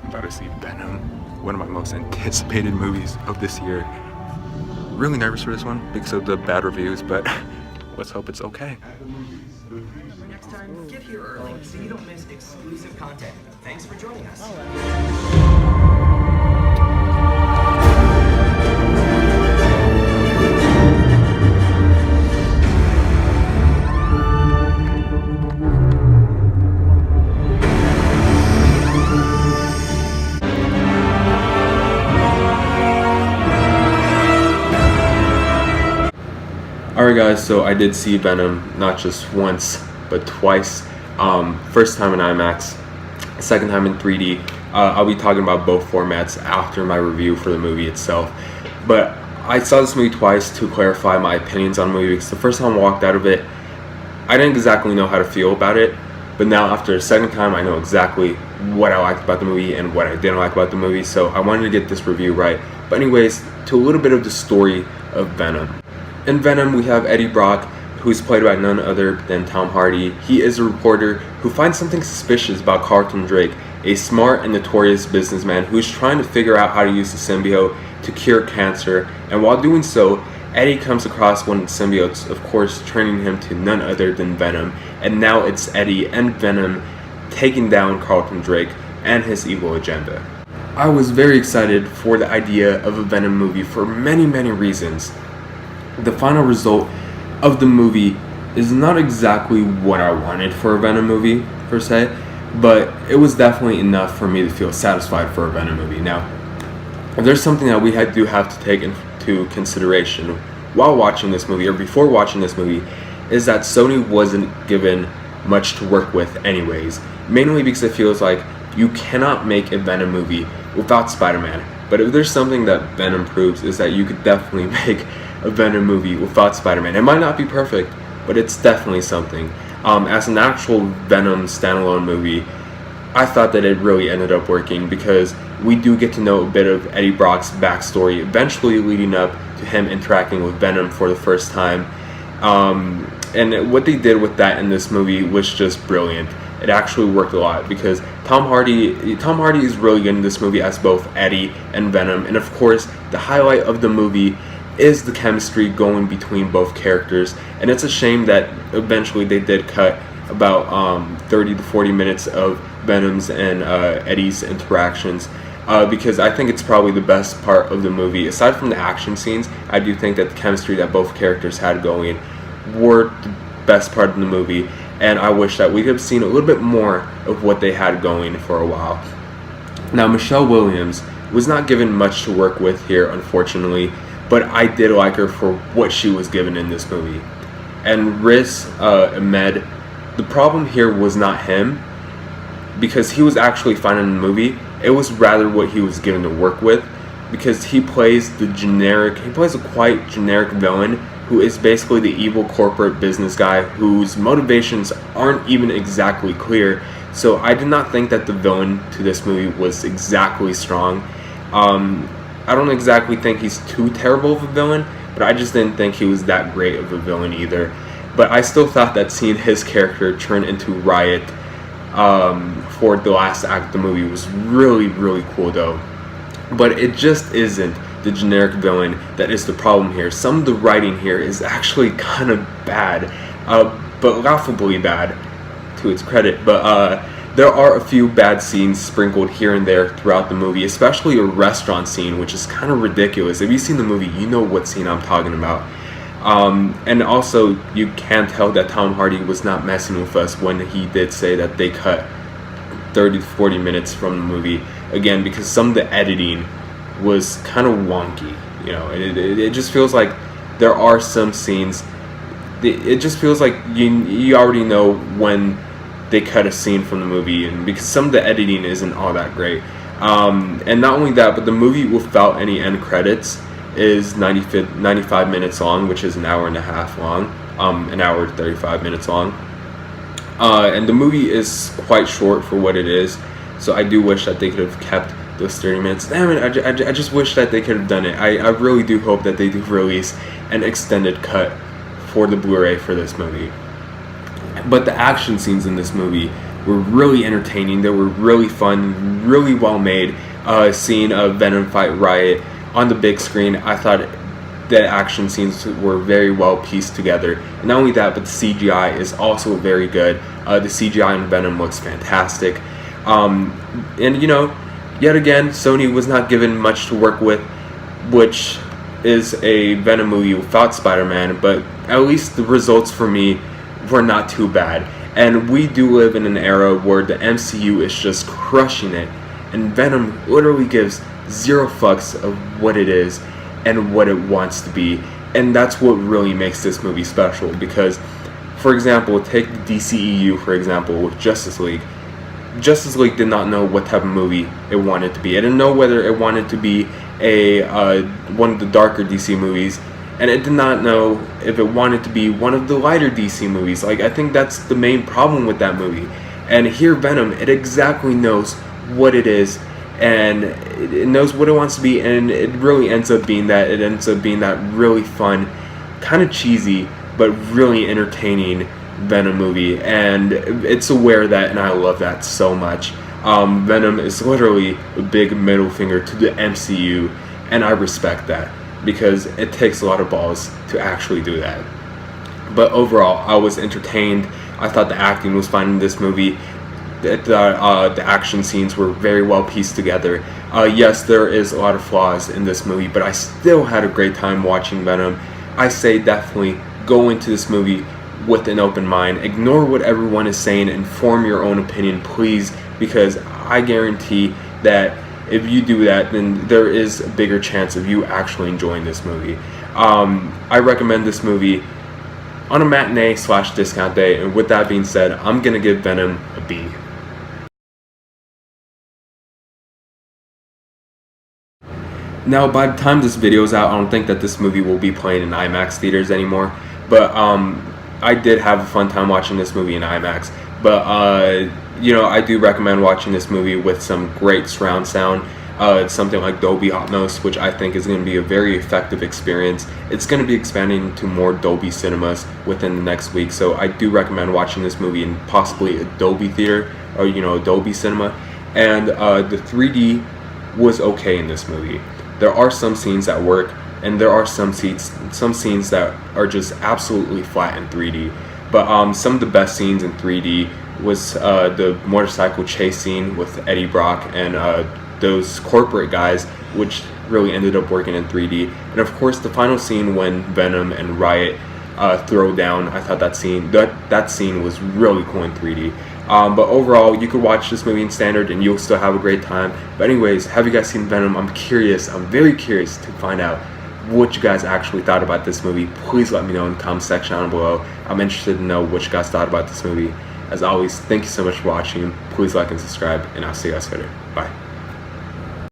About to see Venom, one of my most anticipated movies of this year. Really nervous for this one because of the bad reviews, but let's hope it's okay. Next time, get here early so you don't miss exclusive content. Thanks for joining us. Alright guys, so I did see Venom not just once, but twice. First time in IMAX, second time in 3D. I'll be talking about both formats after my review for the movie itself. But I saw this movie twice to clarify my opinions on the movie, because the first time I walked out of it, I didn't exactly know how to feel about it. But now after a second time, I know exactly what I liked about the movie and what I didn't like about the movie. So I wanted to get this review right. But anyways, to a little bit of the story of Venom. In Venom, we have Eddie Brock, who's played by none other than Tom Hardy. He is a reporter who finds something suspicious about Carlton Drake, a smart and notorious businessman who's trying to figure out how to use the symbiote to cure cancer. And while doing so, Eddie comes across one of the symbiotes, of course turning him to none other than Venom. And now it's Eddie and Venom taking down Carlton Drake and his evil agenda. I was very excited for the idea of a Venom movie for many reasons. The final result of the movie is not exactly what I wanted for a Venom movie, per se, but it was definitely enough for me to feel satisfied for a Venom movie. Now, if there's something that we do have to take into consideration while watching this movie, or before watching this movie, is that Sony wasn't given much to work with anyways, mainly because it feels like you cannot make a Venom movie without Spider-Man. But if there's something that Venom proves, is that you could definitely make a Venom movie without Spider-Man. It might not be perfect, but it's definitely something. As an actual Venom standalone movie, I thought that it really ended up working, because we do get to know a bit of Eddie Brock's backstory, eventually leading up to him interacting with Venom for the first time. And what they did with that in this movie was just brilliant. It actually worked a lot, because Tom Hardy is really good in this movie as both Eddie and Venom. And of course, the highlight of the movie is the chemistry going between both characters. And it's a shame that eventually they did cut about 30 to 40 minutes of Venom's and Eddie's interactions, because I think it's probably the best part of the movie. Aside from the action scenes, I do think that the chemistry that both characters had going were the best part of the movie, and I wish that we could have seen a little bit more of what they had going for a while. Now, Michelle Williams was not given much to work with here, unfortunately, but I did like her for what she was given in this movie. And Riz Ahmed, the problem here was not him, because he was actually fine in the movie. It was rather what he was given to work with, because he plays a quite generic villain who is basically the evil corporate business guy whose motivations aren't even exactly clear. So I did not think that the villain to this movie was exactly strong. I don't exactly think he's too terrible of a villain, but I just didn't think he was that great of a villain either. But I still thought that seeing his character turn into Riot for the last act of the movie was really cool though. But it just isn't the generic villain that is the problem here. Some of the writing here is actually kind of bad, but laughably bad to its credit. But there are a few bad scenes sprinkled here and there throughout the movie, especially a restaurant scene, which is kind of ridiculous. If you've seen the movie, you know what scene I'm talking about. And also, you can tell that Tom Hardy was not messing with us when he did say that they cut 30 to 40 minutes from the movie. Again, because some of the editing was kind of wonky. You know, it just feels like there are some scenes. It just feels like you already know when they cut a scene from the movie, and because some of the editing isn't all that great. And not only that, but the movie without any end credits is 95 minutes long, which is an hour and a half long, an hour 35 minutes long. And the movie is quite short for what it is, so I do wish that they could have kept those 30 minutes. Damn it, I just wish that they could have done it. I really do hope that they do release an extended cut for the Blu-ray for this movie. But the action scenes in this movie were really entertaining. They were really fun, really well made. Seeing Venom fight Riot on the big screen, I thought the action scenes were very well pieced together. And not only that, but the CGI is also very good. The CGI in Venom looks fantastic. And you know, yet again, Sony was not given much to work with, which is a Venom movie without Spider-Man, but at least the results for me were not too bad. And we do live in an era where the MCU is just crushing it, and Venom literally gives zero fucks of what it is and what it wants to be. And that's what really makes this movie special, because, for example, take the DCEU, for example, with Justice League. Justice League did not know what type of movie it wanted to be. It didn't know whether it wanted to be one of the darker DC movies, and it did not know if it wanted to be one of the lighter DC movies. Like, I think that's the main problem with that movie. And here, Venom, it exactly knows what it is, and it knows what it wants to be, and it really ends up being that. It ends up being that really fun, kind of cheesy, but really entertaining Venom movie, and it's aware of that, and I love that so much. Venom is literally a big middle finger to the MCU, and I respect that, because it takes a lot of balls to actually do that. But overall, I was entertained. I thought the acting was fine in this movie. The action scenes were very well pieced together. Yes, there is a lot of flaws in this movie, but I still had a great time watching Venom. I say definitely go into this movie with an open mind. Ignore what everyone is saying and form your own opinion, please, because I guarantee that if you do that, then there is a bigger chance of you actually enjoying this movie. I recommend this movie on a matinee/discount day, and with that being said, I'm gonna give Venom a B. Now, by the time this video is out, I don't think that this movie will be playing in IMAX theaters anymore, but I did have a fun time watching this movie in IMAX. But you know, I do recommend watching this movie with some great surround sound. It's something like Dolby Atmos, which I think is going to be a very effective experience. It's going to be expanding to more Dolby cinemas within the next week, so I do recommend watching this movie in possibly a Dolby theater, or you know, a Dolby cinema. And the 3D was okay in this movie. There are some scenes that work, and there are some scenes that are just absolutely flat in 3D. But some of the best scenes in 3D was the motorcycle chase scene with Eddie Brock and those corporate guys, which really ended up working in 3D. And of course, the final scene when Venom and Riot throw down, I thought that scene was really cool in 3D. But overall, you could watch this movie in standard and you'll still have a great time. But anyways, have you guys seen Venom? I'm very curious to find out what you guys actually thought about this movie. Please let me know in the comment section down below. I'm interested to know what you guys thought about this movie. As always, thank you so much for watching. Please like and subscribe, and I'll see you guys later. Bye.